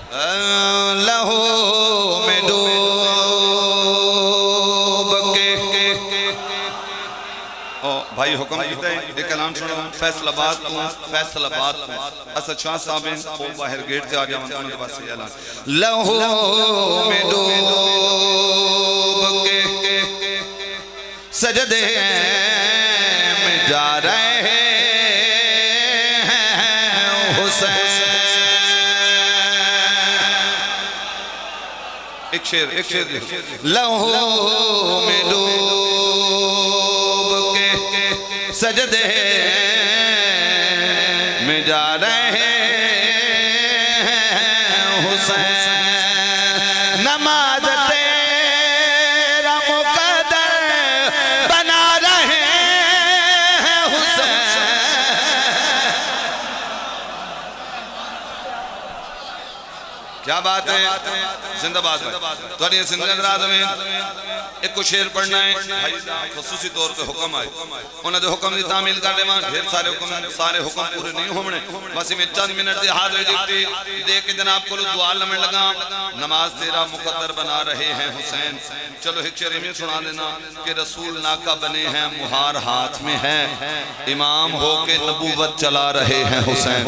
लहू में डूब के ओ भाई हुक्म कीता है एक कलाम सुनो फैसलाबाद तू असद शाह साहब ओ बाहर गेट से आ जावन उनके पास ऐलान लहू में डूब के सजदे में जा रहे हैं हुसैन। एक शेर लहू में डूब के सजदे में जा रहे हैं हुसैन। नमाज तेरा मुकद्दर बना रहे हैं हुसैन। क्या बात है जिंदाबाद तो जिंदाबाद में एक को शेर पढ़ना है खसूसी तौर पे हुक्म आए उन्होंने हुक्म की तामील कर देवा ढेर सारे हुक्म पूरे नहीं होने बस में चंद मिनट की हाजिरी दे के जनाब को दुआ लमन लगा नमाज तेरा मुकद्दर बना रहे हैं हुसैन। चलो एक शेर में सुना देना कि रसूल नाका बने हैं मुहार हाथ में है इमाम हो के नबूवत चला रहे हैं हुसैन।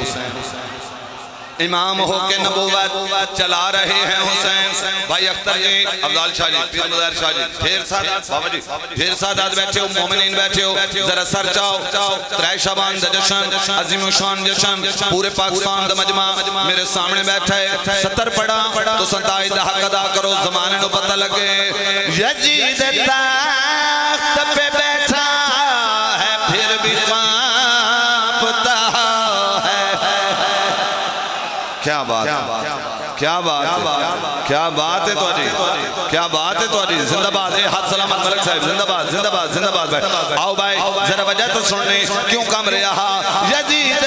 इमाम हो के नबूवत चला रहे हैं हुसैन। भाई अख्तर जी अफजाल शाह जी पीर मज़ार शाह जी ढेर सादात बाबा जी ढेर सादात बैठे हो मोमिनीन बैठे हो जरा सर चाओ त्रै शाबान दा जश्न अजीम शान जश्न पूरे पाकिस्तान दा मजमा मेरे सामने बैठा है 70 पढ़ा तो संताई दा हक अदा करो ज़माने को पता लगे यजीद तख्त पे बैठा है फिर भी कांपता है। क्या बात है क्या बात है क्या बात है तुहाडी क्या बात है तुहाडी जिंदाबाद है हाथ सलामत मलिक साहब जिंदाबाद जिंदाबाद जिंदाबाद भाई आओ भाई जरा वजह तो सुनने क्यों कम रहा यजीद